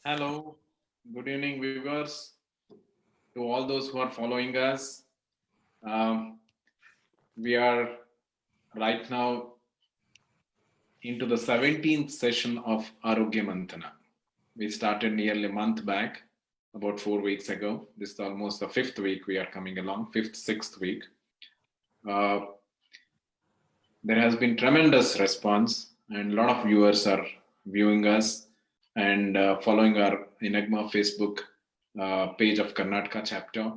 Hello, good evening, viewers. To all those who are following us, um, we are right now into the 17th session of Arogya Mantana. We started nearly a month back, about 4 weeks ago. This is almost the fifth week we are coming along, fifth, sixth week. Uh, there has been tremendous response, and a lot of viewers are viewing us and following our Enigma Facebook page of Karnataka chapter.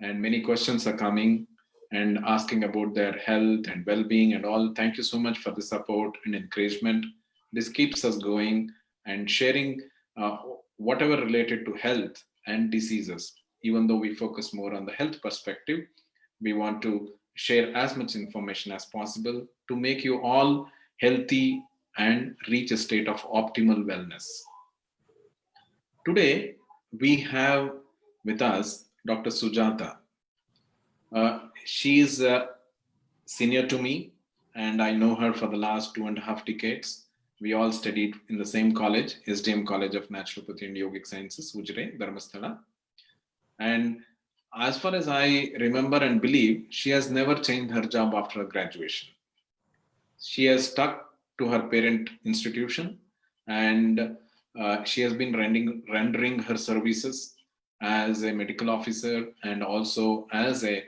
And many questions are coming and asking about their health and well-being and all. Thank you so much for the support and encouragement. This keeps us going and sharing uh, whatever related to health and diseases. Even though we focus more on the health perspective, we want to share as much information as possible to make you all healthy and reach a state of optimal wellness. Today, we have with us Dr. Sujata. She is senior to me, and I know her for the last 2.5 decades. We all studied in the same college, SDM College of Naturopathy and Yogic Sciences, Ujre, Dharmasthala. And as far as I remember and believe, she has never changed her job after her graduation. She has stuck to her parent institution, and she has been rendering her services as a medical officer and also as a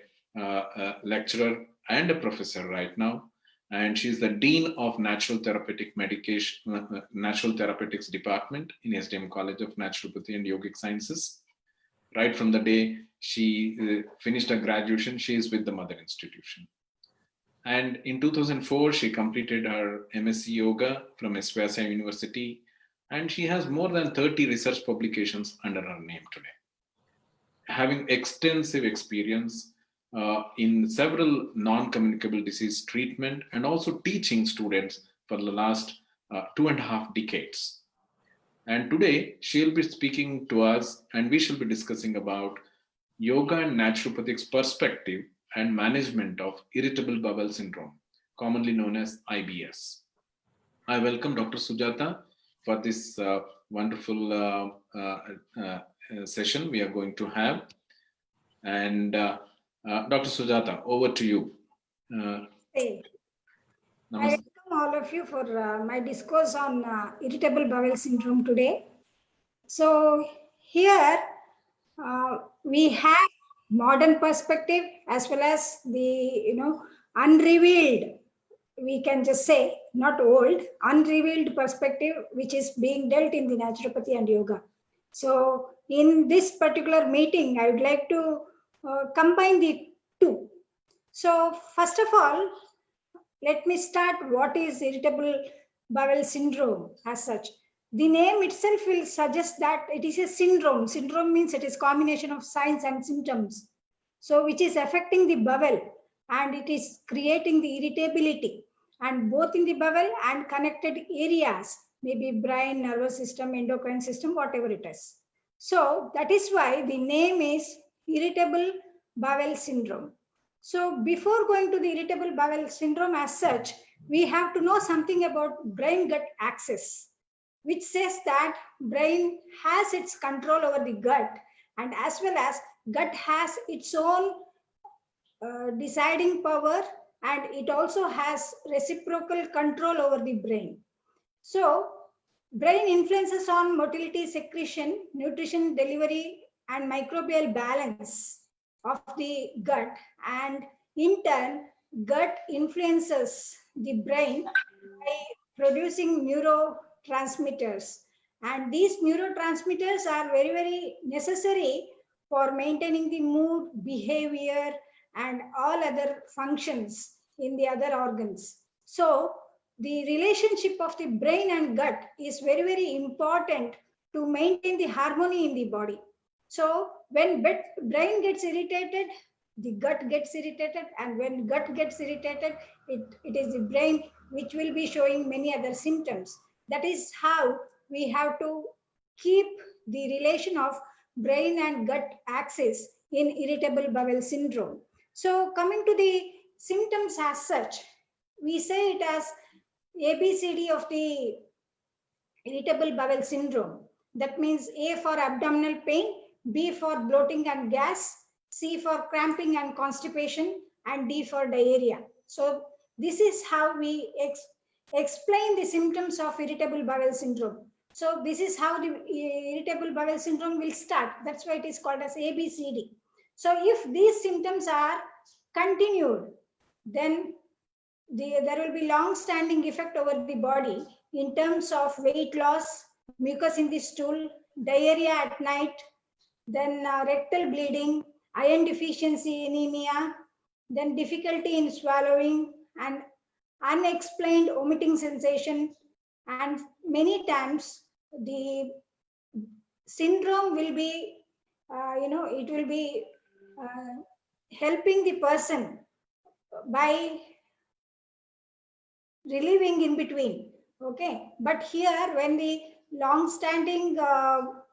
lecturer and a professor right now. And she's the dean of natural therapeutic medication, natural therapeutics department in SDM College of Naturopathy and Yogic Sciences. Right from the day she finished her graduation, she is with the mother institution. And in 2004, she completed her MSc Yoga from Esvasa University, and she has more than 30 research publications under her name today. Having extensive experience in several non-communicable disease treatment and also teaching students for the last 2.5 decades. And today she'll be speaking to us and we shall be discussing about yoga and naturopathics perspective and management of irritable bowel syndrome, commonly known as IBS. I welcome Dr. Sujata for this wonderful session we are going to have. And Dr. Sujata, over to you. Hey, I Namaste. welcome all of you for my discourse on irritable bowel syndrome today. So here we have modern perspective as well as the unrevealed. We can just say not old, unrevealed perspective which is being dealt in the naturopathy and yoga. So in this particular meeting, I would like to combine the two. So first of all, let me start what is irritable bowel syndrome as such. The name itself will suggest that it is a syndrome. Syndrome means it is combination of signs and symptoms. So which is affecting the bowel and it is creating the irritability and both in the bowel and connected areas, maybe brain, nervous system, endocrine system, whatever it is. So that is why the name is irritable bowel syndrome. So before going to the irritable bowel syndrome as such, we have to know something about brain-gut axis, which says that brain has its control over the gut and as well as gut has its own deciding power and it also has reciprocal control over the brain. So brain influences on motility secretion, nutrition delivery and microbial balance of the gut and in turn gut influences the brain by producing neurotransmitters and these neurotransmitters are very necessary for maintaining the mood behavior and all other functions in the other organs. So the relationship of the brain and gut is very important to maintain the harmony in the body. So when brain gets irritated, the gut gets irritated, and when gut gets irritated, it is the brain which will be showing many other symptoms. That is how we have to keep the relation of brain and gut axis in irritable bowel syndrome. So coming to the symptoms as such, we say it as ABCD of the irritable bowel syndrome. That means A for abdominal pain, B for bloating and gas, C for cramping and constipation, and D for diarrhea. So this is how we explain the symptoms of irritable bowel syndrome. So this is how the irritable bowel syndrome will start. That's why it is called as ABCD. So if these symptoms are continued, then there will be long-standing effect over the body in terms of weight loss, mucus in the stool, diarrhea at night, then rectal bleeding, iron deficiency anemia, then difficulty in swallowing, and unexplained vomiting sensation. And many times the syndrome will be, it will be helping the person by relieving in between. Okay, but here when the long-standing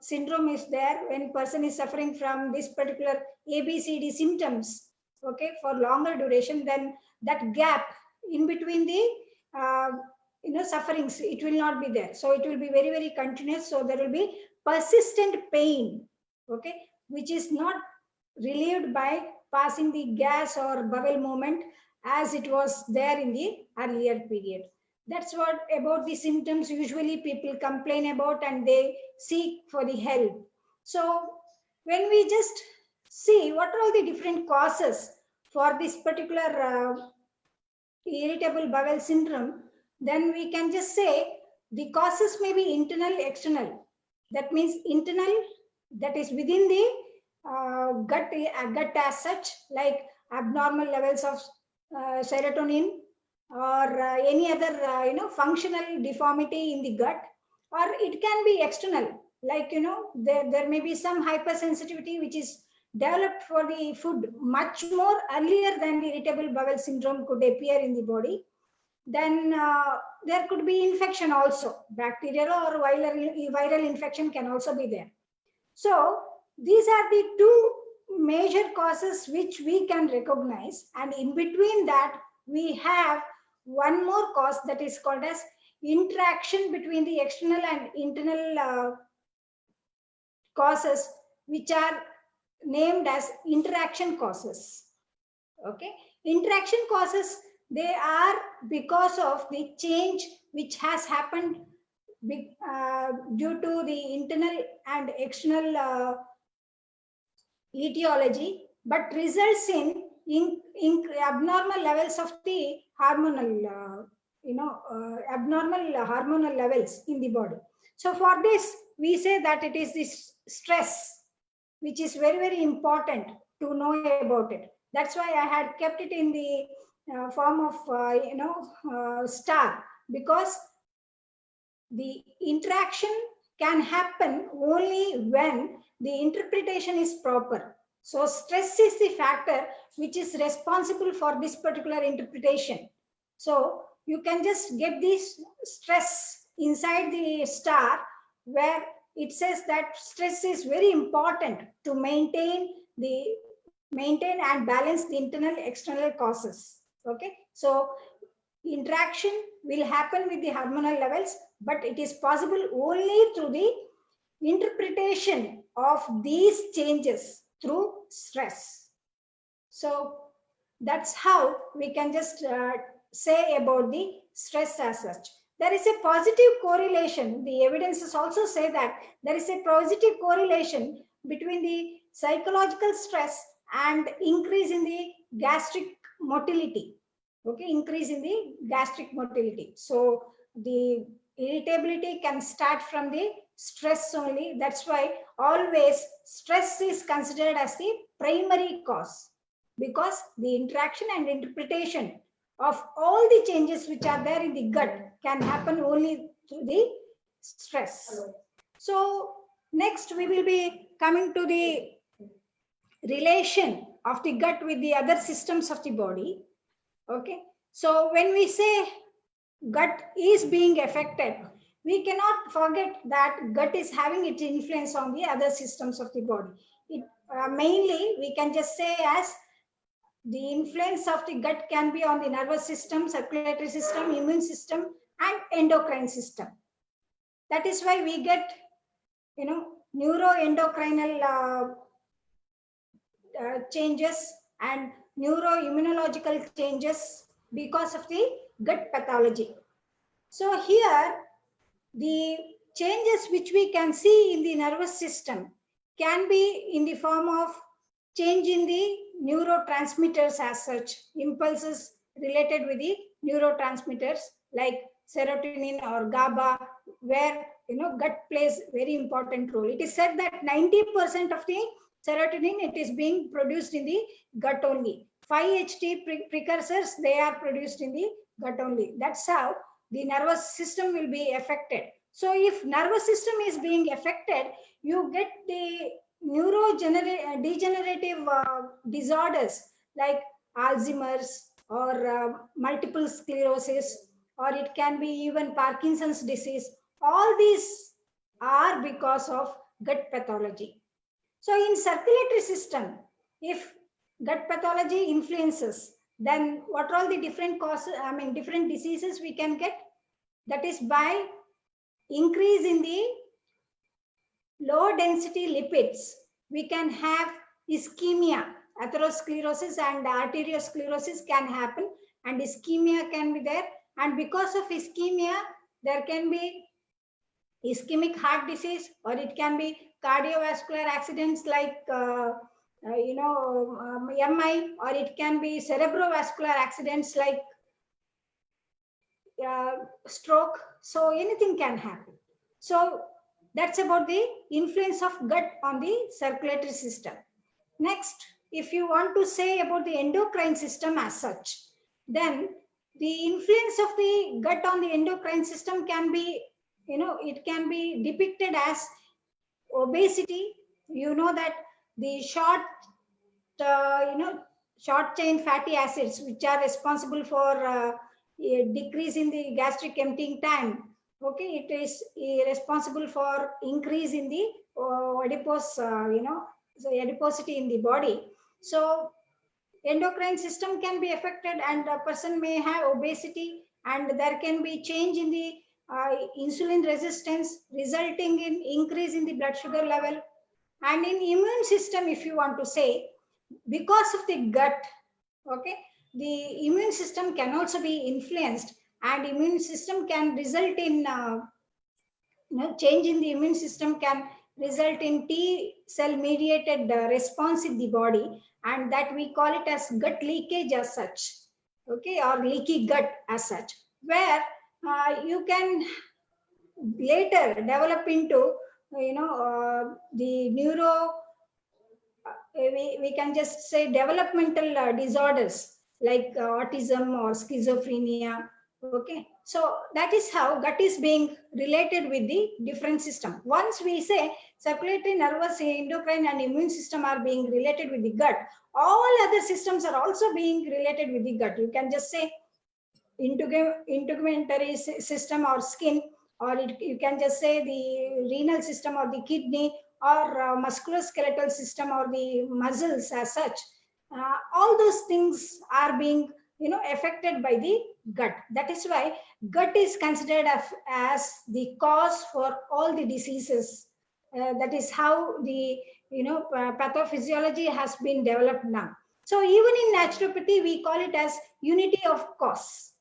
syndrome is there, when person is suffering from this particular ABCD symptoms, okay, for longer duration, then that gap in between the sufferings, it will not be there. So it will be very, very continuous. So there will be persistent pain, okay, which is not relieved by passing the gas or bowel movement as it was there in the earlier period. That's what about the symptoms usually people complain about and they seek for the help. So when we just see what are all the different causes for this particular irritable bowel syndrome, then we can just say the causes may be internal, external. That means internal, that is within the gut as such, like abnormal levels of serotonin or any other functional deformity in the gut, or it can be external, like there may be some hypersensitivity which is developed for the food much more earlier than the irritable bowel syndrome could appear in the body. Then there could be infection also, bacterial or viral infection can also be there. So these are the two major causes which we can recognize, and in between that we have one more cause that is called as interaction between the external and internal causes, which are named as interaction causes. Okay, interaction causes, they are because of the change which has happened due to the internal and external etiology, but results in abnormal levels of the hormonal, abnormal hormonal levels in the body. So for this, we say that it is this stress, which is very, very important to know about it. That's why I had kept it in the form of star, because the interaction can happen only when the interpretation is proper. So stress is the factor which is responsible for this particular interpretation. So you can just get this stress inside the star, where it says that stress is very important to maintain and balance the internal external causes. Okay, so interaction will happen with the hormonal levels, but it is possible only through the interpretation of these changes through stress. So that's how we can just say about the stress as such. There is a positive correlation. The evidences also say that there is a positive correlation between the psychological stress and increase in the gastric motility. Okay, increase in the gastric motility. So the irritability can start from the stress only. That's why always stress is considered as the primary cause, because the interaction and interpretation of all the changes which are there in the gut can happen only through the stress. So next we will be coming to the relation of the gut with the other systems of the body. Okay, so when we say gut is being affected, we cannot forget that gut is having its influence on the other systems of the body. It mainly we can just say as the influence of the gut can be on the nervous system, circulatory system, immune system, and endocrine system. That is why we get neuroendocrinal changes and neuroimmunological changes because of the gut pathology. So here, the changes which we can see in the nervous system can be in the form of change in the neurotransmitters as such, impulses related with the neurotransmitters like serotonin or GABA, where gut plays very important role. It is said that 90% of the serotonin, it is being produced in the gut only. 5-HT precursors, they are produced in the gut only. That's how the nervous system will be affected. So if nervous system is being affected, you get the neurodegenerative disorders like Alzheimer's or multiple sclerosis, or it can be even Parkinson's disease. All these are because of gut pathology. So in circulatory system, if gut pathology influences, then what are all the different causes, different diseases we can get? That is by increase in the low density lipids, we can have ischemia, atherosclerosis and arteriosclerosis can happen, and ischemia can be there. And because of ischemia, there can be ischemic heart disease, or it can be cardiovascular accidents like MI, or it can be cerebrovascular accidents like stroke. So anything can happen. So that's about the influence of gut on the circulatory system. Next, if you want to say about the endocrine system as such, then the influence of the gut on the endocrine system can be, it can be depicted as obesity. You know that the short chain fatty acids, which are responsible for a decrease in the gastric emptying time. Okay, it is responsible for increase in the adipose, so adiposity in the body. So endocrine system can be affected, and a person may have obesity, and there can be change in the insulin resistance, resulting in increase in the blood sugar level. And in immune system, if you want to say, because of the gut, okay, the immune system can also be influenced, and immune system can result in change in the immune system can result in T cell mediated response in the body, and that we call it as gut leakage as such, okay, or leaky gut as such, where you can later develop into the we can just say developmental disorders like autism or schizophrenia. Okay, so that is how gut is being related with the different system. Once we say circulatory, nervous, endocrine and immune system are being related with the gut, all other systems are also being related with the gut. You can just say integumentary system or skin, or you can just say the renal system or the kidney, or musculoskeletal system or the muscles as such. All those things are being affected by the gut. That is why gut is considered as the cause for all the diseases. That is how the pathophysiology has been developed now. So even in naturopathy, we call it as unity of cause.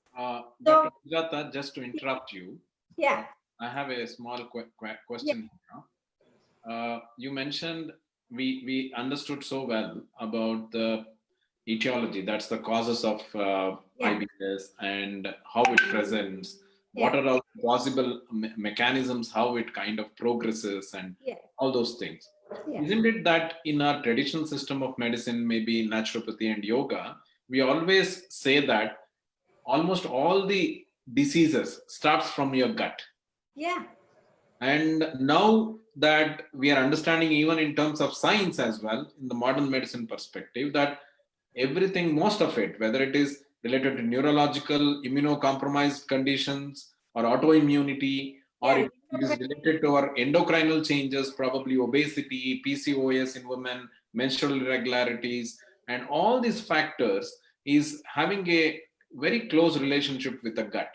Dr. Sujata, just to interrupt you, yeah, I have a small question here. You mentioned we understood so well about the etiology, that's the causes of IBS and how it presents, what are all possible mechanisms, how it kind of progresses, and all those things. Isn't it that in our traditional system of medicine, maybe naturopathy and yoga, we always say that almost all the diseases starts from your gut? Yeah. And now that we are understanding, even in terms of science as well, in the modern medicine perspective, that everything, most of it, whether it is related to neurological, immunocompromised conditions, or autoimmunity, or it is related to our endocrinal changes, probably obesity, PCOS in women, menstrual irregularities, and all these factors is having a very close relationship with the gut.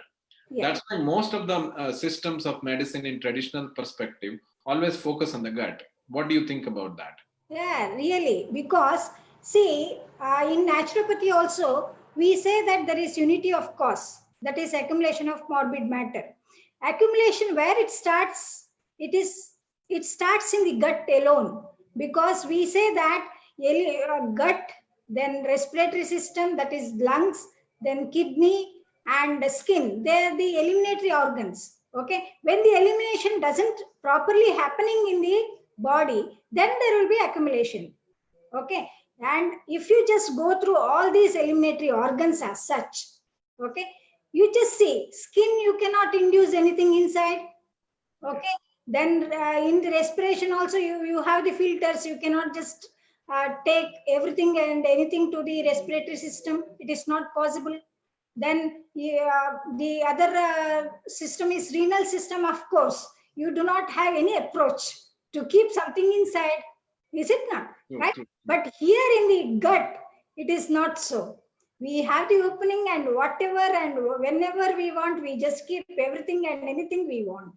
That's why most of the systems of medicine in traditional perspective always focus on the gut. What do you think about that? Yeah, really. Because, see, in naturopathy also, we say that there is unity of cause, that is accumulation of morbid matter. Accumulation, where it starts, it starts in the gut alone. Because we say that gut, then respiratory system, that is lungs, then kidney and skin. They are the eliminatory organs. Okay. When the elimination doesn't properly happening in the body, then there will be accumulation. Okay. And if you just go through all these eliminatory organs as such, okay, you just see skin, you cannot induce anything inside. Okay. Then in the respiration also, you have the filters. You cannot just take everything and anything to the respiratory system. It is not possible. Then the other system is renal system. Of course, you do not have any approach to keep something inside, is it not? True, Right? true. But here in the gut, it is not so. We have the opening, and whatever and whenever we want, we just keep everything and anything we want.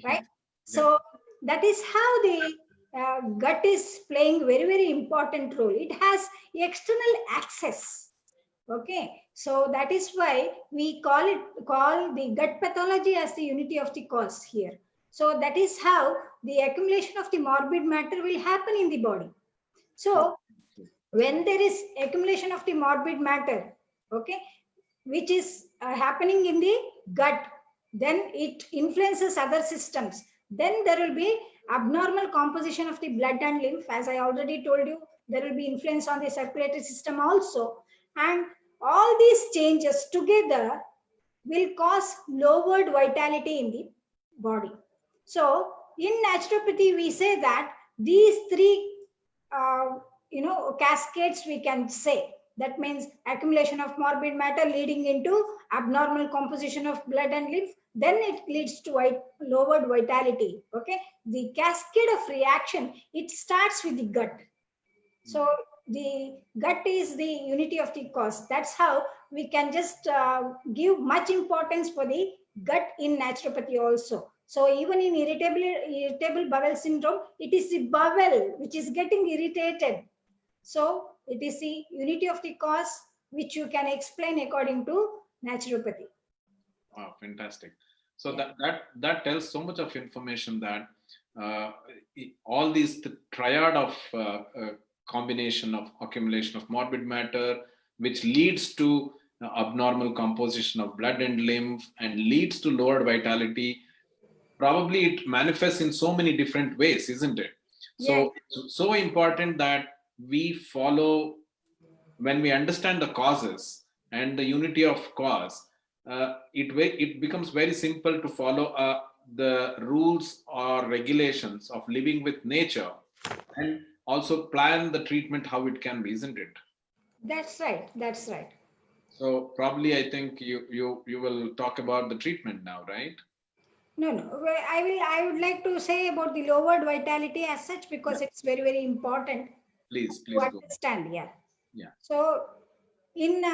Right? So that is how the gut is playing very, very important role. It has external access. Okay, so that is why we call the gut pathology as the unity of the cause here. So that is how the accumulation of the morbid matter will happen in the body. So when there is accumulation of the morbid matter, okay, which is happening in the gut, then it influences other systems. Then there will be abnormal composition of the blood and lymph. As I already told you, there will be influence on the circulatory system also. And all these changes together will cause lowered vitality in the body. So in naturopathy, we say that these three, cascades we can say. That means accumulation of morbid matter leading into abnormal composition of blood and lymph. Then it leads to lowered vitality. Okay, the cascade of reaction, it starts with the gut. So the gut is the unity of the cause. That's how we can just give much importance for the gut in naturopathy also. So even in irritable bowel syndrome, it is the bowel which is getting irritated. So it is the unity of the cause which you can explain according to naturopathy. Wow, fantastic. So that tells so much of information that uh, all these triad of combination of accumulation of morbid matter, which leads to abnormal composition of blood and lymph and leads to lowered vitality. Probably it manifests in so many different ways, isn't it? Yeah. So so important that we follow, when we understand the causes and the unity of cause, it becomes very simple to follow the rules or regulations of living with nature, and also plan the treatment how it can be, isn't it? That's right. That's right. So probably I think you will talk about the treatment now, right? No, no. I would like to say about the lowered vitality as such because Yeah, it's very, very important please, to please go. understand. Yeah. Yeah. So in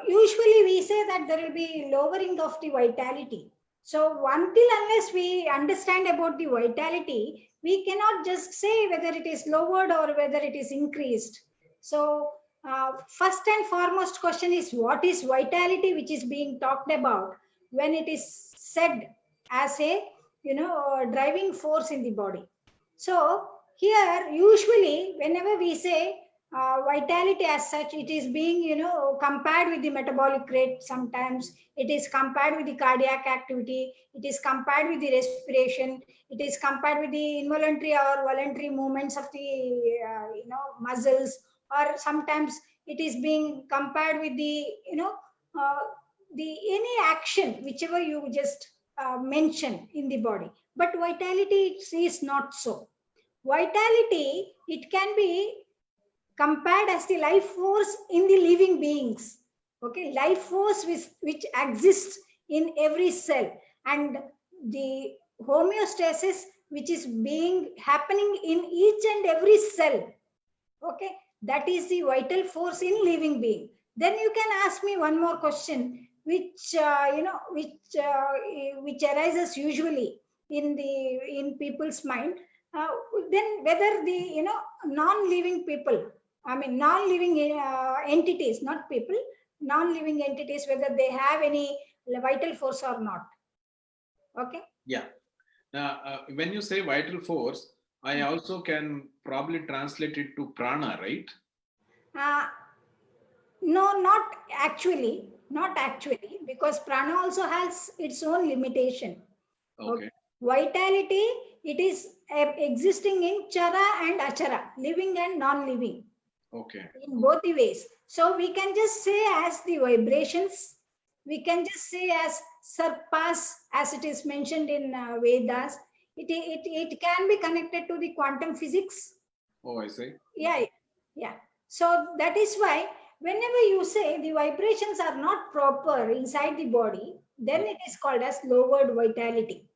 usually we say that there will be lowering of the vitality. So until unless we understand about the vitality, we cannot just say whether it is lowered or whether it is increased. So first and foremost question is, what is vitality which is being talked about when it is said as a driving force in the body. So here usually whenever we say vitality as such, it is being compared with the metabolic rate. Sometimes it is compared with the cardiac activity, it is compared with the respiration, it is compared with the involuntary or voluntary movements of the muscles, or sometimes it is being compared with the uh, the any action whichever you just mention in the body. But vitality is not so. Vitality, it can be compared as the life force in the living beings. Okay, life force which exists in every cell, and the homeostasis which is being happening in each and every cell. Okay, that is the vital force in living being. Then you can ask me one more question, which which arises usually. in people's mind. Then whether the non-living people, I mean non-living entities, not people, non-living entities, whether they have any vital force or not. Okay. Yeah. Now, when you say vital force, I also can probably translate it to prana, right? Uh, no, not actually, because prana also has its own limitation. Okay. Vitality, it is existing in chara and achara, living and non-living, Okay. in both the ways. So we can just say as the vibrations, we can just say as surpass, as it is mentioned in Vedas. It can be connected to the quantum physics. Oh, I see. Yeah, yeah. So that is why whenever you say the vibrations are not proper inside the body, then it is called as lowered vitality.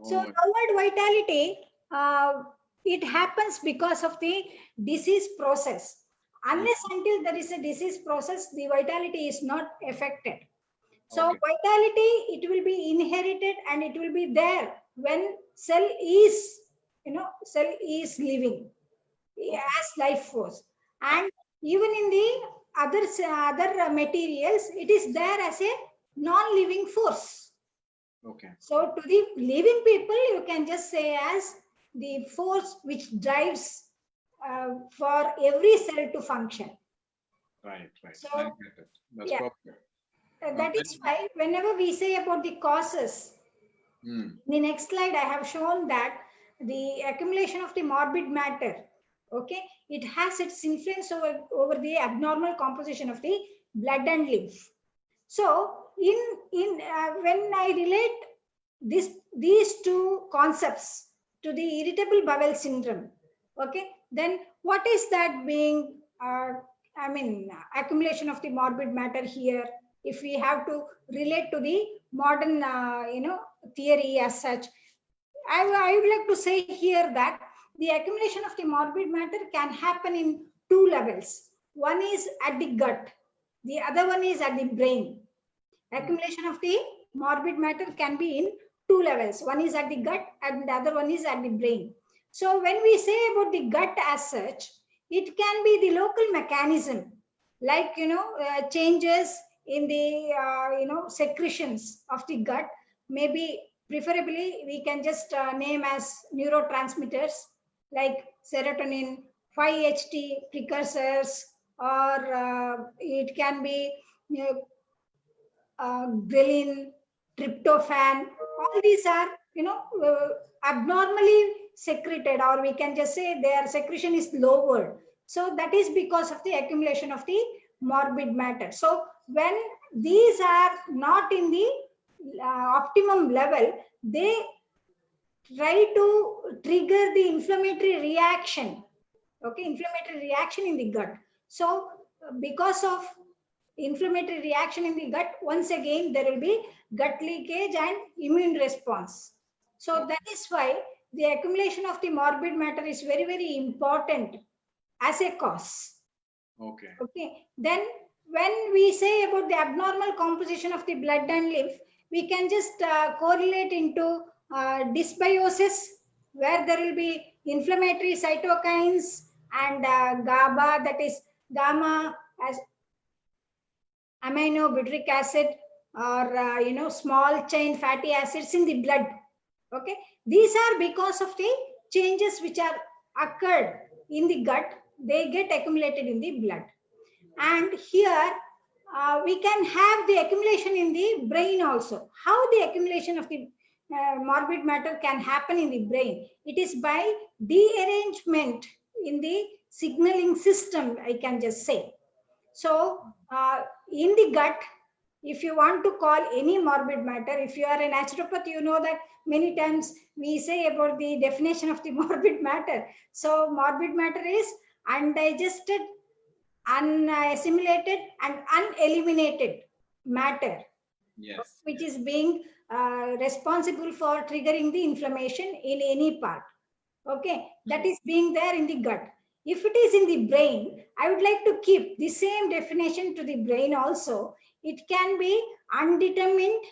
So Oh, lowered vitality, it happens because of the disease process. Unless until there is a disease process, the vitality is not affected. So okay. vitality, it will be inherited and it will be there when cell is living as life force. And even in the other materials, it is there as a non-living force. Okay. So to the living people, you can just say as the force which drives for every cell to function. Right, right. So I get it. That's yeah, perfect. that is why whenever we say about the causes, Mm, the next slide I have shown that the accumulation of the morbid matter, okay, it has its influence over the abnormal composition of the blood and lymph. So in when I relate these two concepts to the irritable bowel syndrome, okay, then what is that being? I mean, accumulation of the morbid matter here. If we have to relate to the modern, theory as such, I would like to say here that the accumulation of the morbid matter can happen in two levels. One is at the gut, the other one is at the brain. Accumulation of the morbid matter can be in two levels. One is at the gut and the other one is at the brain. So when we say about the gut as such, it can be the local mechanism, like changes in the secretions of the gut. Maybe preferably we can just name as neurotransmitters like serotonin, 5-HT precursors, or it can be ghrelin, tryptophan. All these are, abnormally secreted, or we can just say their secretion is lowered. So that is because of the accumulation of the morbid matter. So when these are not in the optimum level, they try to trigger the inflammatory reaction. Okay, inflammatory reaction in the gut. So because of inflammatory reaction in the gut, once again there will be gut leakage and immune response. So that is why the accumulation of the morbid matter is very, very important as a cause. okay. Okay, then when we say about the abnormal composition of the blood and lymph, we can just correlate into dysbiosis, where there will be inflammatory cytokines and GABA, that is gamma as aminobutyric acid, or small chain fatty acids in the blood. Okay, these are because of the changes which are occurred in the gut, they get accumulated in the blood. And here we can have the accumulation in the brain also. How the accumulation of the morbid matter can happen in the brain? It is by dearrangement in the signaling system, I can just say. So in the gut, if you want to call any morbid matter, if you are a naturopath, you know that many times we say about the definition of the morbid matter. So morbid matter is undigested, unassimilated and uneliminated matter, Yes. which is being responsible for triggering the inflammation in any part. Okay, that is being there in the gut. If it is in the brain, I would like to keep the same definition to the brain also. It can be undetermined,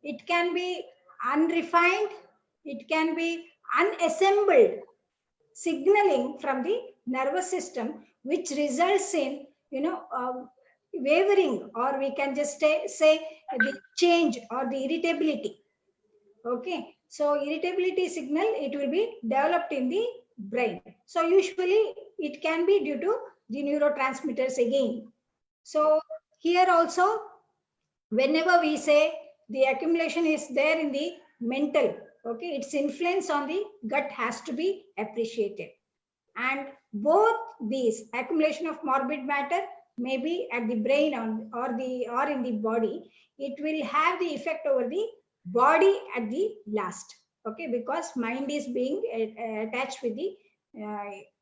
it can be unrefined, it can be unassembled signaling from the nervous system, which results in, wavering, or we can just say the change or the irritability. Okay, so irritability signal, it will be developed in the brain. So usually it can be due to the neurotransmitters again. So here also, whenever we say the accumulation is there in the mental, okay, its influence on the gut has to be appreciated. And both these accumulation of morbid matter may be at the brain or in the body, it will have the effect over the body at the last. Okay, because mind is being attached with the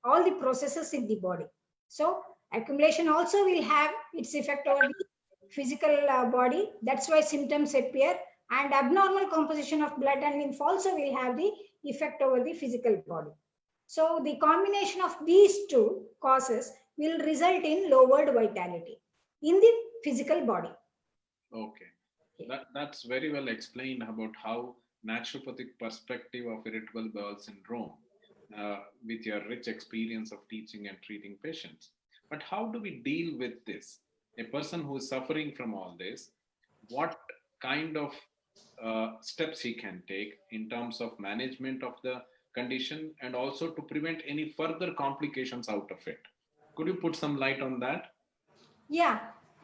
all the processes in the body. So accumulation also will have its effect over the physical body. That's why symptoms appear, and abnormal composition of blood and lymph also will have the effect over the physical body. So the combination of these two causes will result in lowered vitality in the physical body. Okay. That's very well explained about how naturopathic perspective of irritable bowel syndrome with your rich experience of teaching and treating patients. But how do we deal with this? A person who is suffering from all this, what kind of steps he can take in terms of management of the condition and also to prevent any further complications out of it? Could you put some light on that? Yeah.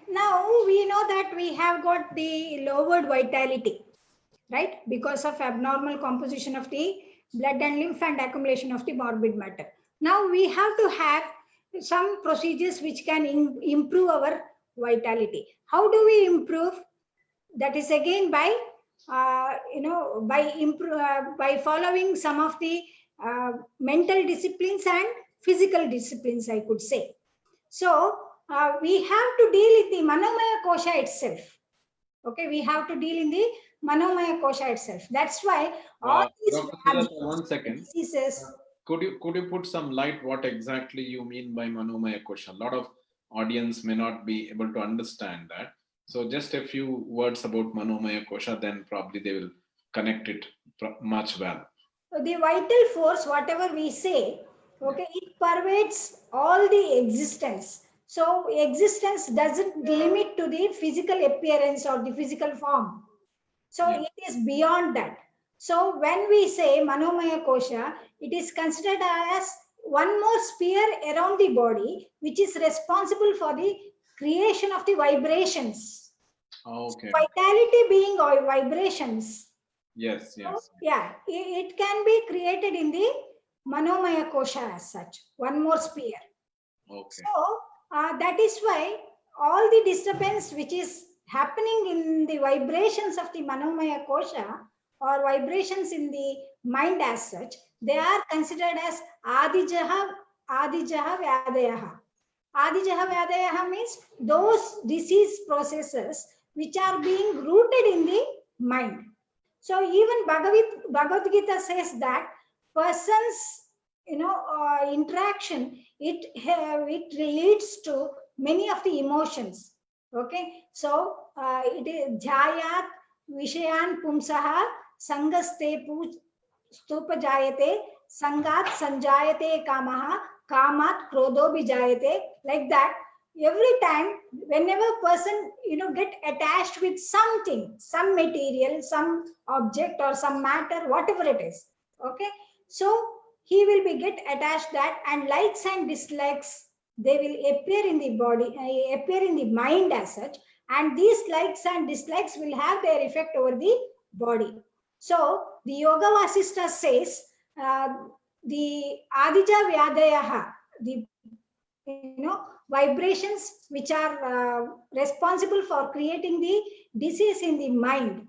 Now we know that we have got the lowered vitality, right? Because of abnormal composition of the blood and lymph and accumulation of the morbid matter. Now we have to have some procedures which can improve our vitality. How do we improve? That is again by by following some of the mental disciplines and physical disciplines, I could say. So we have to deal in the Manomaya Kosha itself. Okay, we have to deal in the Manomaya Kosha itself. That's why all these Dr. 1 second. diseases. Could you put some light what exactly you mean by Manomaya Kosha? A lot of audience may not be able to understand that. So just a few words about Manomaya Kosha, then probably they will connect it much well. So the vital force, whatever we say, okay, it pervades all the existence. So existence doesn't limit to the physical appearance or the physical form. So it is beyond that. So when we say Manomaya Kosha, it is considered as one more sphere around the body, which is responsible for the creation of the vibrations. Okay. So vitality being vibrations. Yes, yes. So, yeah, it can be created in the Manomaya Kosha as such, one more sphere. Okay. So that is why all the disturbance which is happening in the vibrations of the Manomaya Kosha or vibrations in the mind as such, they are considered as Adijaha Vyadayaha. Adijaha Vyadayaha means those disease processes which are being rooted in the mind. So even Bhagavad Gita says that person's interaction, it leads to many of the emotions. Okay, so it is Jayat Vishayan Pumsaha Sangaste Stupa Jayate Sangat Sanjayate Kamaha Kamat Krodho Bijayate, like that. Every time, whenever person get attached with something, some material, some object or some matter, whatever it is, okay, so he will be get attached that, and likes and dislikes, they will appear in the body, appear in the mind as such, and these likes and dislikes will have their effect over the body. So the Yoga Vasistha says the Adija Vyadayaha, the vibrations which are responsible for creating the disease in the mind.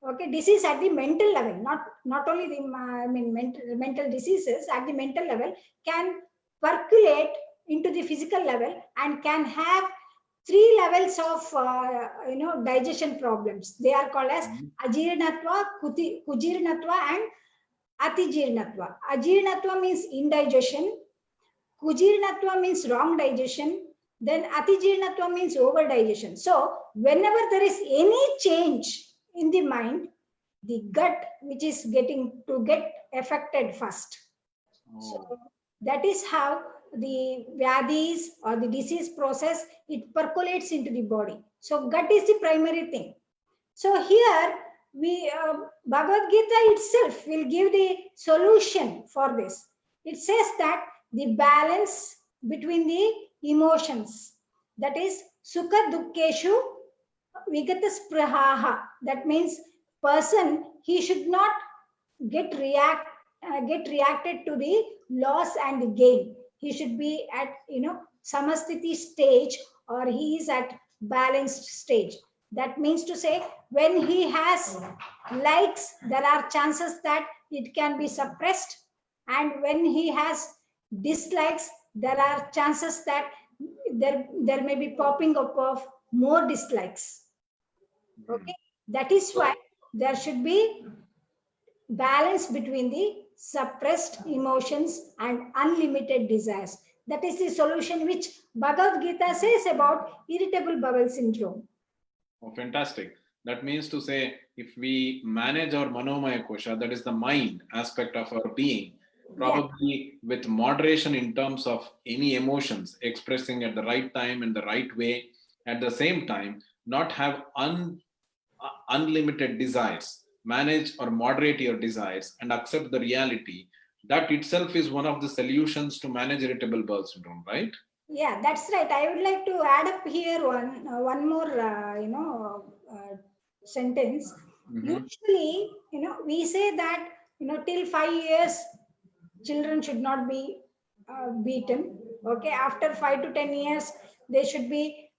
Okay, disease at the mental level, not only the mental diseases at the mental level can percolate into the physical level and can have 3 levels of digestion problems. They are called as Ajirnatva, Kujirnatva, and Atijirnatva. Ajirnatva means indigestion. Kujirnatva means wrong digestion. Then Atijirnatva means over digestion. So whenever there is any change in the mind, the gut which is getting to get affected first. So Oh. that is how the vyadis or the disease process, it percolates into the body. So gut is the primary thing. So here we Bhagavad Gita itself will give the solution for this. It says that the balance between the emotions, that is sukha dukkeshu vigata sprahaha. That means person, he should not get reacted to the loss and the gain. He should be at samastiti stage, or he is at balanced stage. That means to say, when he has likes, there are chances that it can be suppressed, and when he has dislikes, there are chances that there may be popping up of more dislikes. Okay, that is why there should be balance between the suppressed emotions and unlimited desires. That is the solution which Bhagavad Gita says about irritable bowel syndrome. Oh, fantastic. That means to say, if we manage our manomaya kosha, that is the mind aspect of our being, probably with moderation in terms of any emotions, expressing at the right time and the right way, at the same time, not have unlimited desires, manage or moderate your desires and accept the reality. That itself is one of the solutions to manage irritable bowel syndrome, right? Yeah, that's right. I would like to add up here one more sentence. Mhm. Usually, we say that till 5 years children should not be beaten. Okay, after 5 to 10 years they should be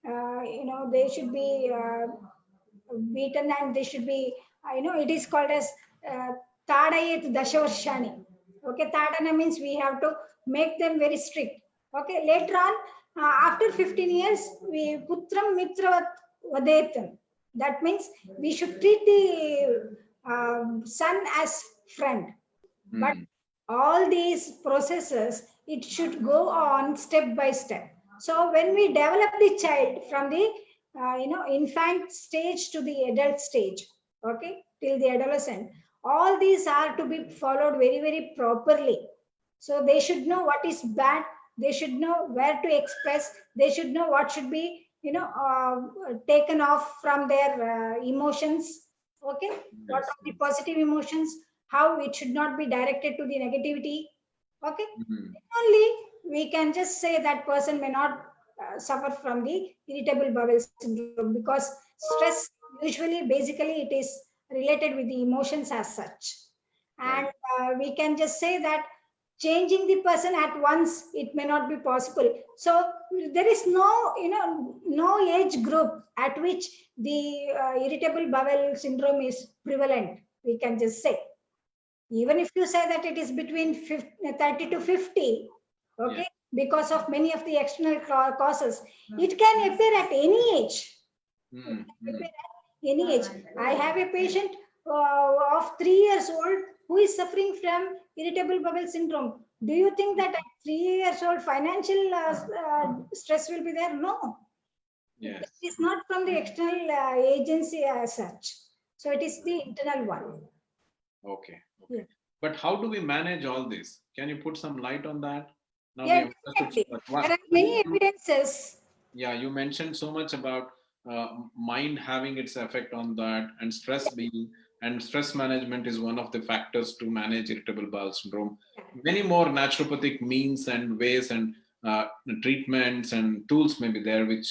beaten, and they should be it is called as tadayet dashavarshani. Okay, tadana means we have to make them very strict. Okay, later on, after 15 years, we putram mitravat vadetam. That means we should treat the son as friend. But Mm. all these processes, it should go on step by step. So when we develop the child from the infant stage to the adult stage, okay, till the adolescent, all these are to be followed very very properly. So they should know what is bad, they should know where to express, they should know what should be taken off from their emotions. Okay, what Yes. are the positive emotions, how it should not be directed to the negativity. Okay, Mhm. only we can just say that person may not suffer from the irritable bowel syndrome, because stress usually basically it is related with the emotions as such. And Right. we can just say that changing the person at once, it may not be possible. So there is no no age group at which the irritable bowel syndrome is prevalent, we can just say. Even if you say that it is between 30 to 50, Yeah. okay, because of many of the external causes, it can appear at any age. It Mm. can appear Mm. at any age. I have a patient of 3 years old who is suffering from irritable bowel syndrome. Do you think that at 3 years old financial stress will be there? No, it Yes. is not from the external agency as such. So it is the internal one. Okay. Yeah. Okay. But how do we manage all this? Can you put some light on that? Now we Yeah, have understood so definitely. much. There are many evidences. Yeah, you mentioned so much about mind having its effect on that, and stress being, and stress management is one of the factors to manage irritable bowel syndrome. Many more naturopathic means and ways and treatments and tools may be there which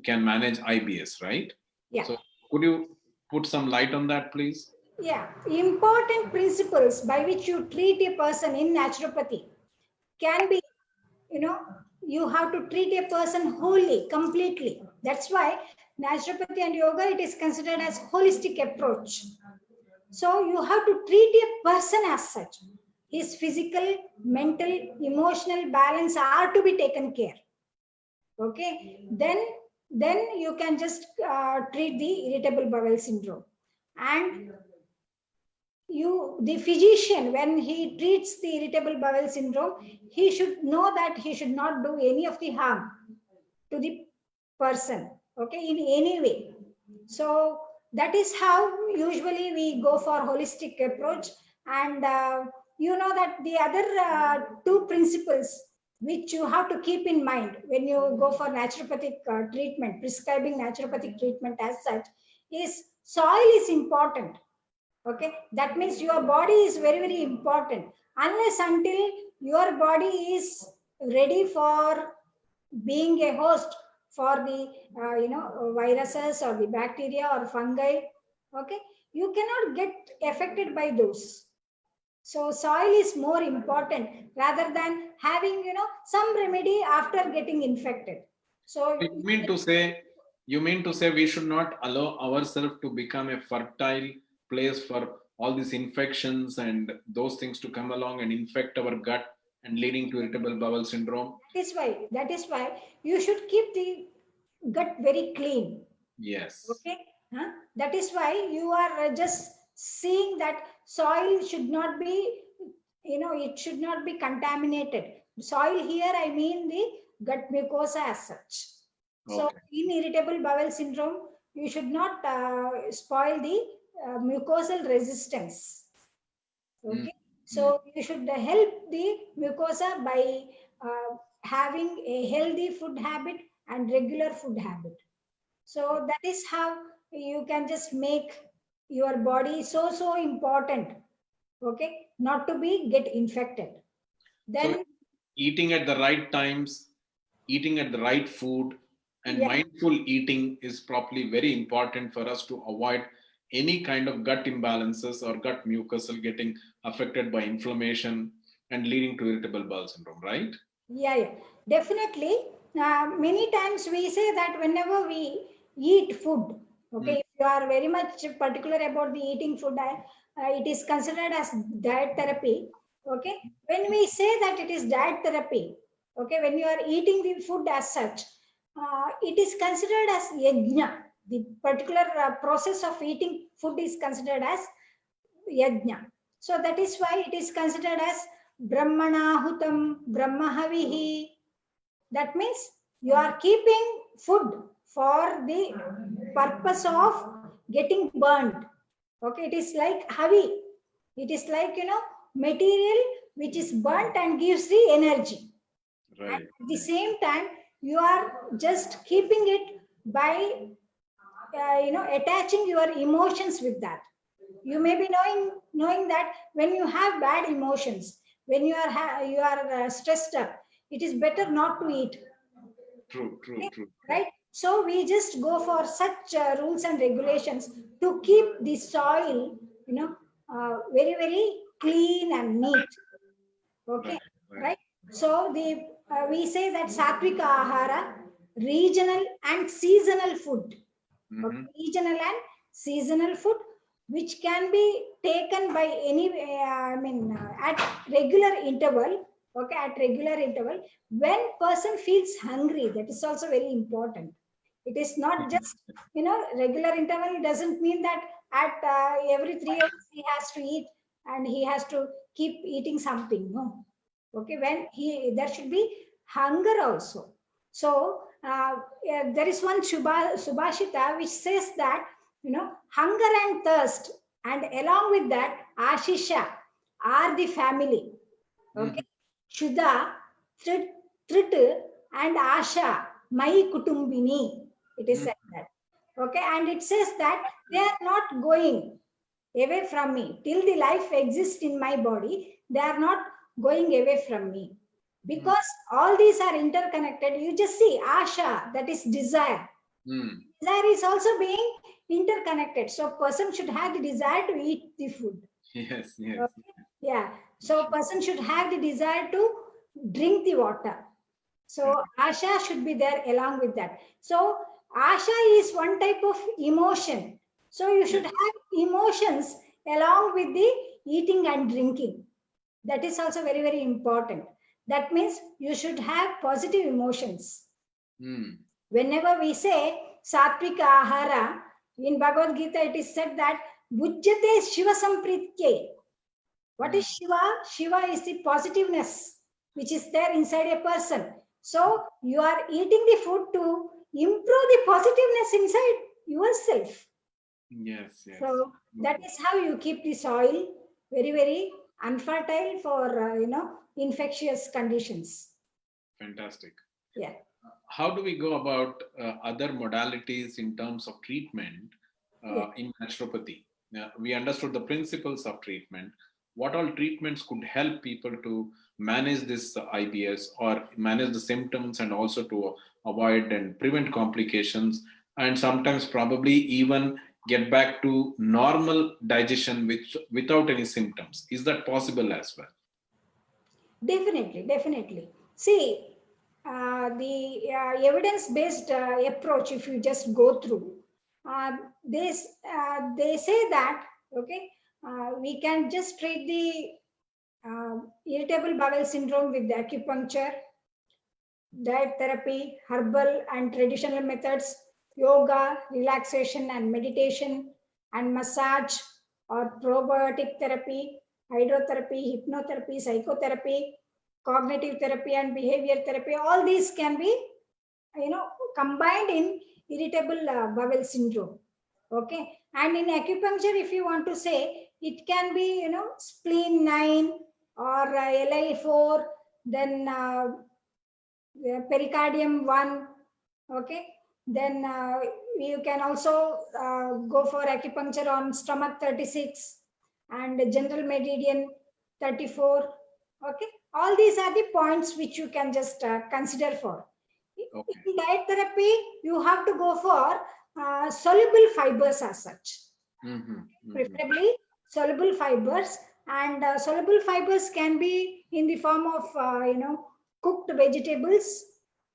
can manage IBS, right? Yeah. So, could you put some light on that, please? Yeah. Important principles by which you treat a person in naturopathy can be, you know, you have to treat a person wholly, completely. That's why naturopathy and yoga, it is considered as holistic approach. So you have to treat a person as such. His physical, mental, emotional balance are to be taken care. Okay, then you can just treat the irritable bowel syndrome. And the physician, when he treats the irritable bowel syndrome, he should know that he should not do any of the harm to the person, okay, in any way. So that is how usually we go for holistic approach. And you know that the other two principles which you have to keep in mind when you go for naturopathic treatment, prescribing naturopathic treatment as such, is soil is important. Okay, that means your body is very very important. Unless until your body is ready for being a host for the viruses or the bacteria or fungi, okay, you cannot get affected by those. So soil is more important rather than having some remedy after getting infected. So You mean to say we should not allow ourselves to become a fertile place for all these infections and those things to come along and infect our gut and leading to irritable bowel syndrome? that is why you should keep the gut very clean. Yes. Okay. Huh? That is why you are just seeing that soil should not be, it should not be contaminated. Soil here, I mean the gut mucosa as such. So Okay. in irritable bowel syndrome, you should not spoil the mucosal resistance. Mm, Okay. mm. So you should help the mucosa by having a healthy food habit and regular food habit. So that is how you can just make your body so important. Okay, not to be get infected. So Then eating at the right times, eating at the right food, and yeah, mindful eating is probably very important for us to avoid any kind of gut imbalances or gut mucosal getting affected by inflammation and leading to irritable bowel syndrome, right? yeah, definitely. Many times we say that whenever we eat food, Mm, okay, if you are very much particular about the eating food, it is considered as diet therapy. Okay, when we say that it is diet therapy, okay, when you are eating the food as such, it is considered as yajna. The particular process of eating food is considered as yajna. So that is why it is considered as brahmanahutam brahmahavihi. That means you are keeping food for the purpose of getting burned. Okay, it is like havi. It is like material which is burnt and gives the energy. And right. at the same time, you are just keeping it by attaching your emotions with that. You may be knowing that when you have bad emotions, when you are stressed up, it is better not to eat. True, true, Okay, true, true. right? So we just go for such rules and regulations to keep the soil, very very clean and neat. Right, Okay, right. right? So the we say that satvika ahara, regional and seasonal food. Okay, Hmm. regional and seasonal food, which can be taken by any, at regular interval. Okay, at regular interval, when person feels hungry, that is also very important. It is not just regular interval. Doesn't mean that at every 3 hours he has to eat and he has to keep eating something. No, okay, when he there should be hunger also. So yeah, there is one subhashita which says that hunger and thirst, and along with that ashisha are the family. Okay, Hmm. Shuddha, Trit, Trit and Asha, my Kutumbini. It is said that. Okay, and it says that they are not going away from me. Till the life exists in my body, they are not going away from me. Because all these are interconnected. You just see Asha, that is desire. Mm. Desire is also being interconnected. So person should have the desire to eat the food. Yes, yes. Okay? Yeah. So person should have the desire to drink the water. Right. So Asha should be there along with that. So Asha is one type of emotion. So you should Yes. have emotions along with the eating and drinking. That is also very, very important. That means you should have positive emotions. Mm. Whenever we say Satvika Ahara, in Bhagavad Gita it is said that Bhujyate Shiva Sampritye. What Mm. is Shiva? Shiva is the positiveness which is there inside a person. So you are eating the food to improve the positiveness inside yourself. Yes, yes. So that is how you keep the soil very, very unfertile for, infectious conditions. Fantastic. Yeah. How do we go about other modalities in terms of treatment Yeah. in naturopathy? We understood the principles of treatment. What all treatments could help people to manage this IBS or manage the symptoms and also to avoid and prevent complications and sometimes probably even get back to normal digestion without any symptoms? Is that possible as well? Definitely, definitely. See, the evidence-based approach, if you just go through, they say that, okay, we can just treat the irritable bowel syndrome with the acupuncture, diet therapy, herbal and traditional methods, yoga, relaxation and meditation, and massage or probiotic therapy, hydrotherapy, hypnotherapy, psychotherapy, cognitive therapy, and behavior therapy. All these can be, combined in irritable bowel syndrome. Okay, and in acupuncture, if you want to say, it can be, spleen 9 or LI4, then pericardium 1. Okay, then you can also go for acupuncture on stomach 36 and general meridian 34. Okay, all these are the points which you can just consider for. Okay. In diet therapy, you have to go for soluble fibers as such, preferably soluble fibers, and soluble fibers can be in the form of cooked vegetables,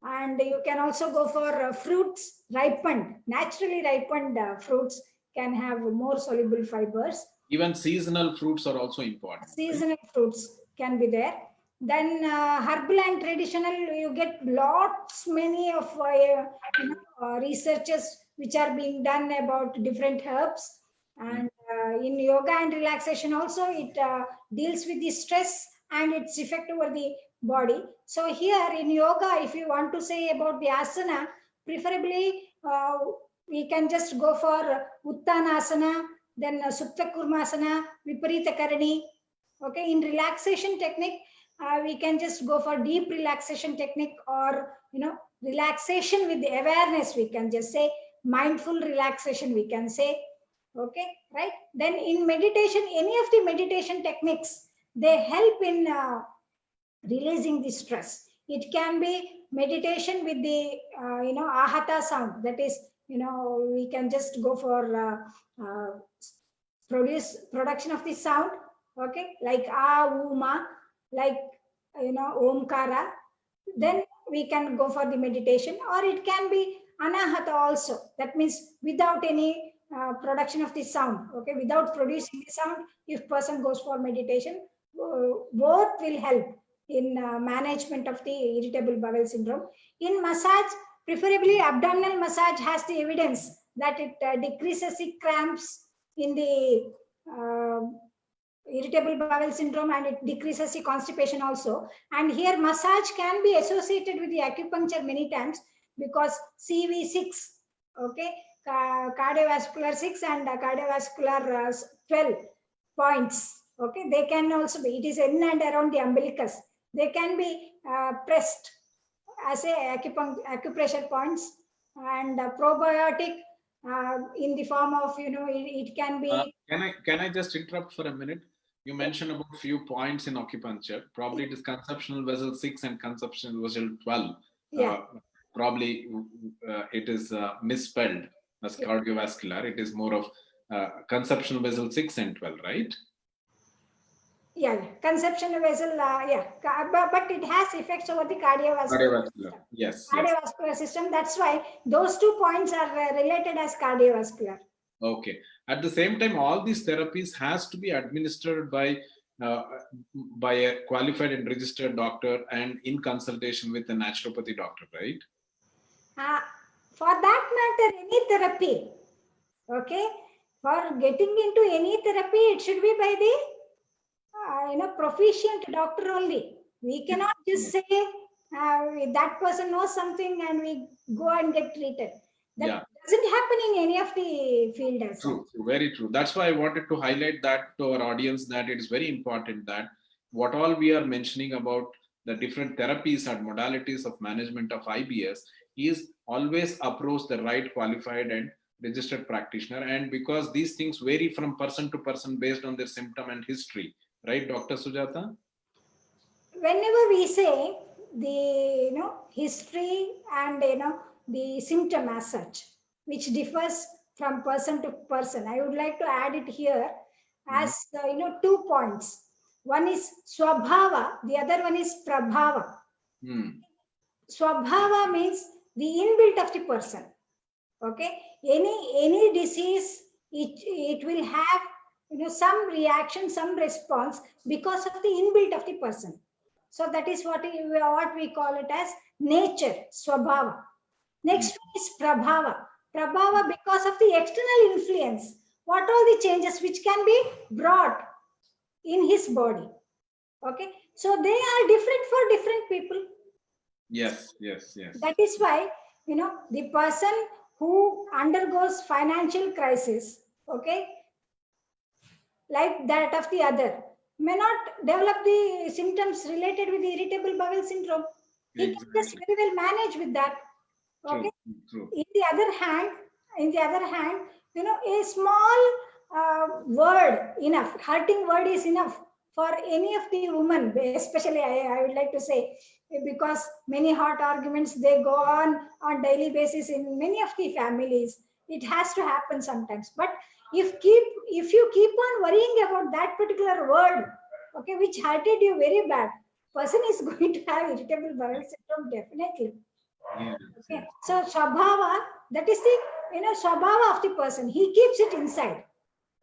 and you can also go for fruits, ripened, naturally ripened fruits can have more soluble fibers. Even seasonal fruits are also important, right? Seasonal fruits can be there. Then herbal and traditional, you get lots many of researches which are being done about different herbs. And in yoga and relaxation also, it deals with the stress and its effect over the body. So here in yoga, if you want to say about the asana, preferably we can just go for Uttanasana, then Supta Kurmasana, Viparita Karani. Okay, in relaxation technique, we can just go for deep relaxation technique, or relaxation with the awareness. We can just say mindful relaxation. We can say, okay, right? Then in meditation, any of the meditation techniques, they help in releasing the stress. It can be meditation with the ahata sound. That is, we can just go for production of the sound. Okay, like uma, like omkara. Then we can go for the meditation, or it can be anahata also. That means without any production of the sound. Okay, without producing the sound, if person goes for meditation, both will help in management of the irritable bowel syndrome. In massage, preferably abdominal massage has the evidence that it decreases the cramps in the uh, irritable bowel syndrome, and it decreases the constipation also. And here massage can be associated with the acupuncture many times, because CV6, okay, cardiovascular 6 and cardiovascular 12 points. Okay, they can also be, it is in and around the umbilicus. They can be pressed as a acupressure points, and probiotic in the form of, it can be. Can I just interrupt for a minute? You mentioned about few points in acupuncture. Probably it is conceptional vessel 6 and conceptional vessel 12. Yeah. Probably it is misspelled as cardiovascular. It is more of conceptional vessel 6 and 12, right? Yeah, conception vessel, yeah, but it has effects over the cardiovascular system. Yes, yes. Cardiovascular system. That's why those 2 points are related as cardiovascular. Okay. At the same time, all these therapies has to be administered uh, by a qualified and registered doctor and in consultation with a naturopathy doctor, right? For that matter, any therapy, okay, for getting into any therapy, it should be by the proficient doctor only. We cannot just say that person knows something and we go and get treated. That Yeah. doesn't happen in any of the field as such. True, very true. That's why I wanted to highlight that to our audience, that it is very important that what all we are mentioning about the different therapies and modalities of management of IBS is always approach the right qualified and registered practitioner. And because these things vary from person to person based on their symptom and history, right, Dr. Sujata? Whenever we say the history and the symptom as such, which differs from person to person, I would like to add it here as 2 points. One is swabhava, the other one is prabhava. Swabhava means the inbuilt of the person. Okay, any disease, it will have some reaction, some response because of the inbuilt of the person. So that is what we call it as nature, swabhava. Next one is prabhava. Prabhava because of the external influence. What all the changes which can be brought in his body. Okay, so they are different for different people. Yes. That is why the person who undergoes financial crisis, okay, like that of the other, may not develop the symptoms related with the irritable bowel syndrome. He can just very well manage with that. Okay. True. In the other hand, a small word enough, hurting word is enough for any of the women, especially I would like to say, because many hot arguments they go on daily basis in many of the families. It has to happen sometimes. But if you keep on worrying about that particular word, okay, which hurted you very bad, person is going to have irritable bowel syndrome definitely. Okay. So swabhava, that is the swabhava of the person. He keeps it inside.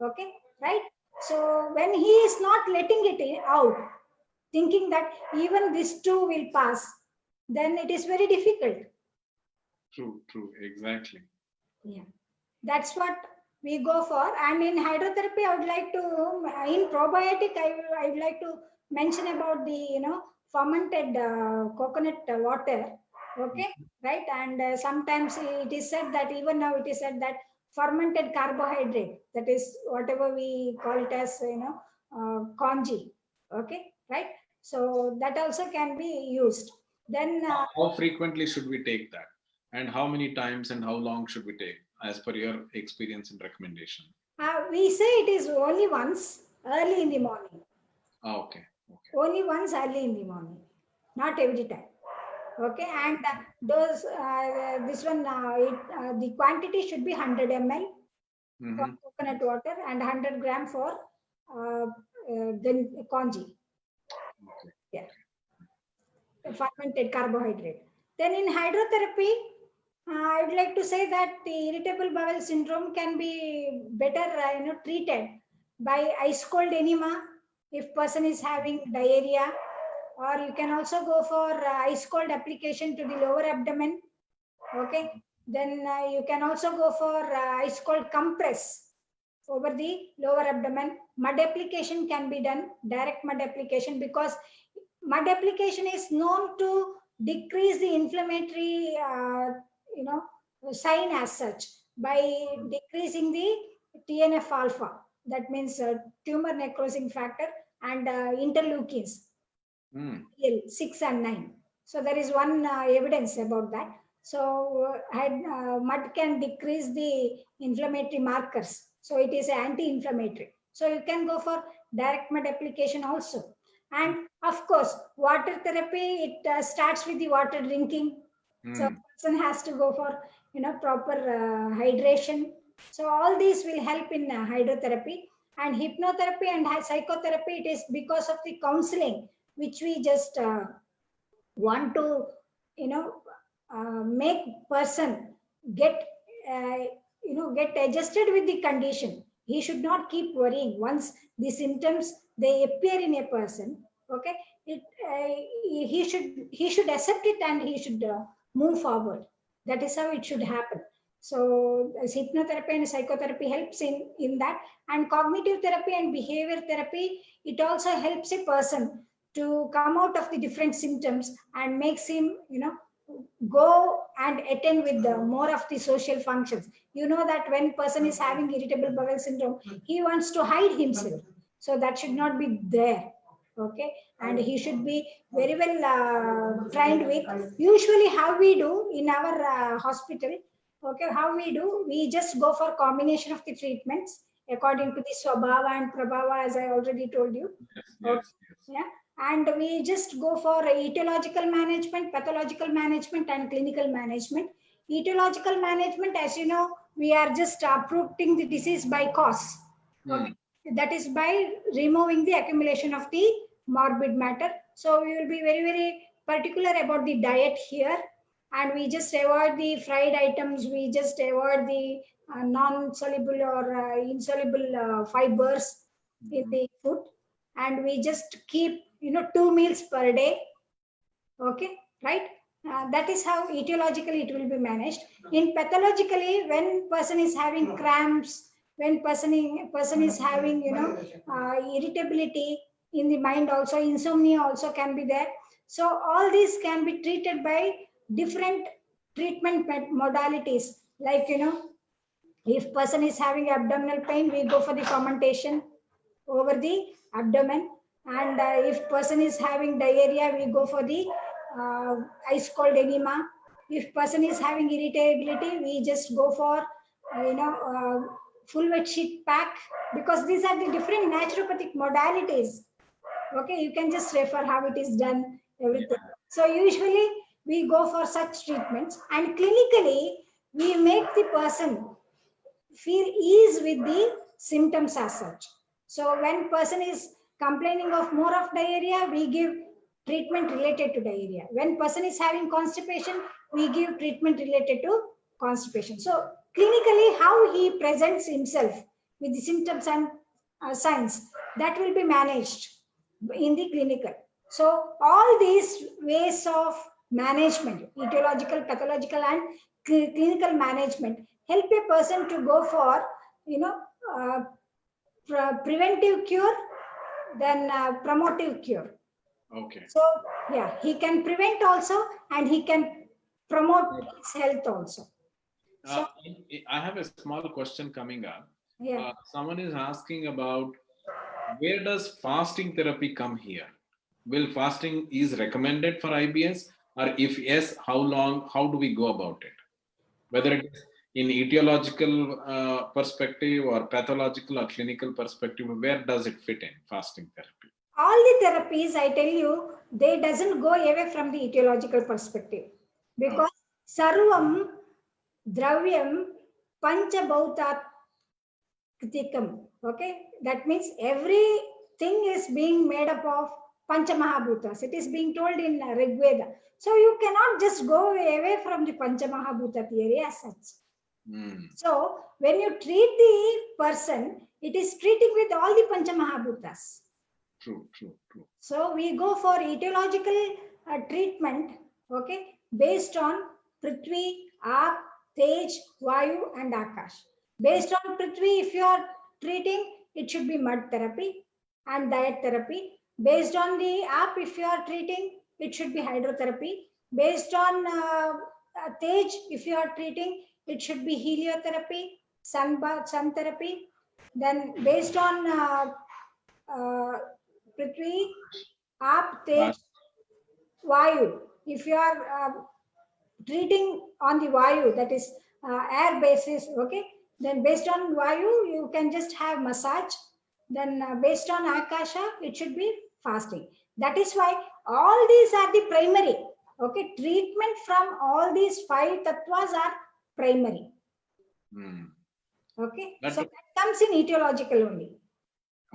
Okay, right? So when he is not letting it out, thinking that even this too will pass, then it is very difficult. True, exactly. Yeah, that's what we go for. And in hydrotherapy, I would like to, in probiotic, I would like to mention about the fermented coconut water. Okay, right? And sometimes it is said that even now it is said that fermented carbohydrate, that is whatever we call it as congee. Okay, right? So that also can be used. Then how frequently should we take that, and how many times and how long should we take, as per your experience and recommendation? we say it is only once early in the morning. Okay. Only once early in the morning, not every time. Okay, and those this one the quantity should be 100 ml for coconut water and 100 gram for then congee. Okay. Yeah, fermented carbohydrate. Then in hydrotherapy, I would like to say that the irritable bowel syndrome can be better treated by ice cold enema if person is having diarrhea, or you can also go for ice cold application to the lower abdomen. Okay, then you can also go for ice cold compress over the lower abdomen. Mud application can be done, direct mud application, because mud application is known to decrease the inflammatory sign as such by decreasing the TNF alpha, that means tumor necrosing factor, and interleukins 6 and 9. So there is one evidence about that. So mud can decrease the inflammatory markers. So it is anti-inflammatory. So you can go for direct mud application also. And of course, water therapy, it starts with the water drinking. So person has to go for proper hydration. So all these will help in hydrotherapy. And hypnotherapy and psychotherapy, it is because of the counseling which we just want to make person get get adjusted with the condition. He should not keep worrying once the symptoms they appear in a person. Okay, he should accept it, and he should move forward. That is how it should happen. So as hypnotherapy and psychotherapy helps in that, and cognitive therapy and behavior therapy, it also helps a person to come out of the different symptoms and makes him go and attend with the more of the social functions. You know that when person is having irritable bowel syndrome, he wants to hide himself. So that should not be there. Okay, and he should be very well trained with. Usually, how we do in our hospital, okay, how we do, we just go for combination of the treatments according to the Swabhava and Prabhava, as I already told you. Yes, Okay. yes, yes. Yeah, and we just go for etiological management, pathological management, and clinical management. Etiological management, as you know, we are just uprooting the disease by cause. Okay. That is by removing the accumulation of the morbid matter. So we will be very, very particular about the diet here, and we just avoid the fried items. We just avoid the non-soluble or insoluble fibers in the food, and we just keep 2 meals per day. Okay, right? That is how etiologically it will be managed. In pathologically, when person is having cramps, when person is having irritability in the mind, also insomnia also can be there. So all these can be treated by different treatment modalities. Like if person is having abdominal pain, we go for the fermentation over the abdomen, and if person is having diarrhea, we go for the uh, ice cold enema. If person is having irritability, we just go for full wet sheet pack, because these are the different naturopathic modalities. Okay, you can just refer how it is done, everything. So usually we go for such treatments, and clinically we make the person feel ease with the symptoms as such. So when person is complaining of more of diarrhea, we give treatment related to diarrhea. When person is having constipation, we give treatment related to constipation. So clinically, how he presents himself with the symptoms and signs, that will be managed in the clinical. So all these ways of management, etiological, pathological, and clinical management, help a person to go for uh, preventive cure, then promotive cure. Okay. So yeah, he can prevent also, and he can promote his health also. So I have a small question coming up. yeah, Someone is asking about where does fasting therapy come here? Will fasting is recommended for IBS, or if yes, how long? How do we go about it? Whether it is in etiological perspective or pathological or clinical perspective, where does it fit in fasting therapy? all the therapies, I tell you, they doesn't go away from the etiological perspective, Oh, because sarvam dravyam panchabhautat Kritikam. Okay, that means everything is being made up of Panchamahabhutas. It is being told in Rig Veda. So you cannot just go away from the Panchamahabhuta theory as such. So when you treat the person, it is treating with all the Panchamahabhutas. True, true, true. So we go for etiological treatment, okay, based on Prithvi, Aap, Tej, Vayu, and Akash. Based on Prithvi, if you are treating, it should be mud therapy and diet therapy. Based on the Aap, if you are treating, it should be hydrotherapy. Based on Tej, if you are treating, it should be heliotherapy, sun therapy. Then based on Prithvi, Aap, Tej, Vayu. If you are treating on the Vayu, that is air basis, okay, then based on Vayu, you can just have massage. Then based on Akasha, it should be fasting. That is why all these are the primary. Okay, treatment from all these 5 tattvas are primary. Okay, so that comes in etiological only.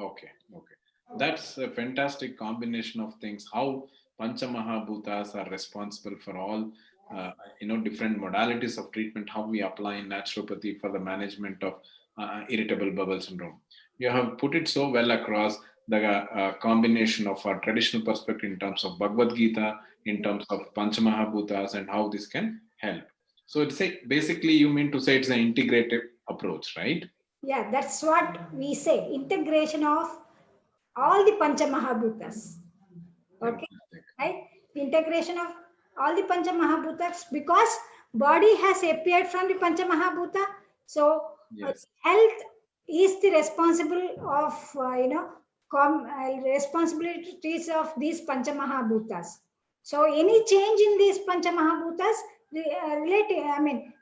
Okay, okay. That's a fantastic combination of things. How Panchamahabhutas are responsible for all, different modalities of treatment. How we apply in naturopathy for the management of irritable bowel syndrome. You have put it so well across the combination of our traditional perspective in terms of Bhagavad Gita, in terms of Panchamahabhutas, and how this can help. So it's basically you mean to say it's an integrative approach, right? Yeah, that's what we say. Integration of all the Panchamahabhutas. Okay, right? Integration of all the Pancha Mahabhutas, because body has appeared from the Pancha Mahabhuta. So Yes. health is the responsible of responsibilities of these Pancha Mahabhutas. So any change in these Pancha Mahabhutas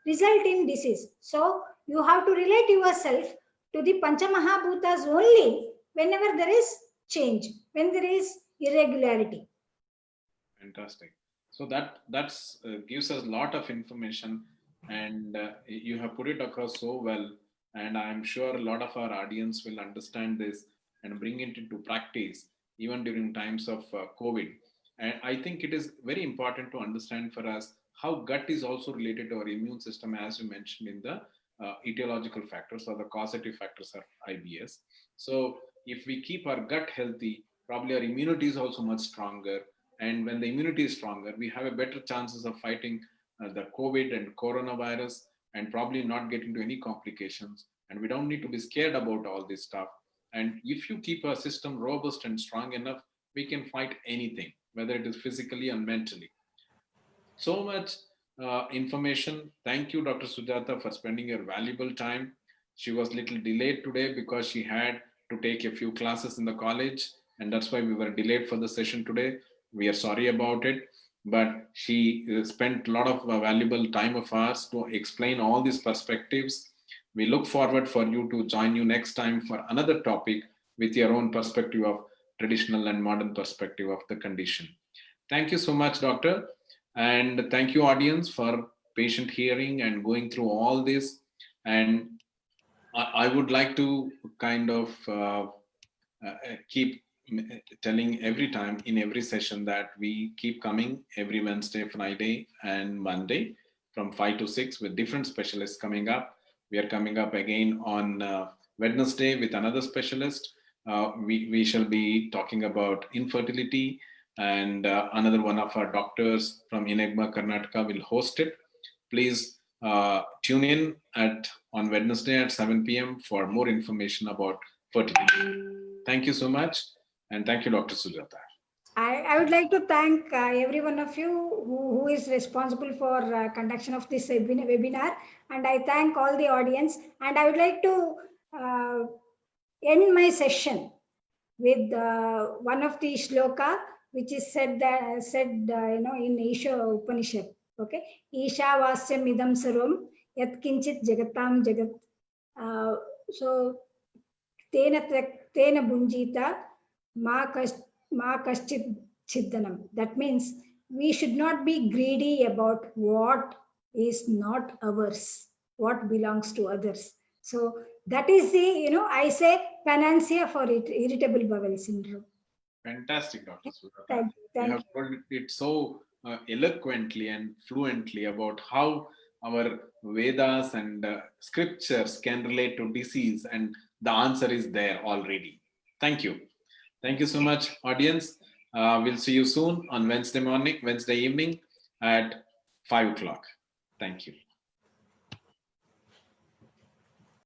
result in disease. So you have to relate yourself to the Pancha Mahabhutas only whenever there is change, when there is irregularity. Fantastic. So that's gives us a lot of information, and you have put it across so well. And I'm sure a lot of our audience will understand this and bring it into practice, even during times of COVID. And I think it is very important to understand for us how gut is also related to our immune system, as you mentioned in the etiological factors or the causative factors of IBS. So if we keep our gut healthy, probably our immunity is also much stronger, and when the immunity is stronger, we have a better chances of fighting the COVID and coronavirus, and probably not getting to any complications. And we don't need to be scared about all this stuff. And if you keep our system robust and strong enough, we can fight anything, whether it is physically and mentally. So much information. Thank you, Dr. Sujata, for spending your valuable time. She was a little delayed today because she had to take a few classes in the college, and that's why we were delayed for the session today. We are sorry about it, but she spent a lot of valuable time of ours to explain all these perspectives. We look forward for you to join you next time for another topic with your own perspective of traditional and modern perspective of the condition. Thank you so much, doctor. And thank you, audience, for patient hearing and going through all this. And I would like to kind of keep telling every time in every session that we keep coming every Wednesday, Friday, and Monday from 5 to 6 with different specialists coming up. We are coming up again on Wednesday with another specialist. We shall be talking about infertility, and another one of our doctors from Enigma Karnataka will host it. Please tune in on Wednesday at 7 p.m. for more information about fertility. Thank you so much, and thank you, Dr. Sujata. I would like to thank every one of you who is responsible for conduction of this webinar, and I thank all the audience. And I would like to end my session with one of the shloka, which is said in Isha Upanishad. Okay, Isha Vasyam Idam Sarvam Yat Kinchit Jagatam Jagat. So Tena Bunjita Ma Kaschit Chiddanam. That means we should not be greedy about what is not ours, what belongs to others. So that is the, I say panacea for irritable bowel syndrome. Fantastic, Dr. Sujata. Thank you. You have put it so eloquently and fluently about how our Vedas and scriptures can relate to disease, and the answer is there already. Thank you. Thank you so much, audience. We'll see you soon on Wednesday evening at 5 o'clock. Thank you.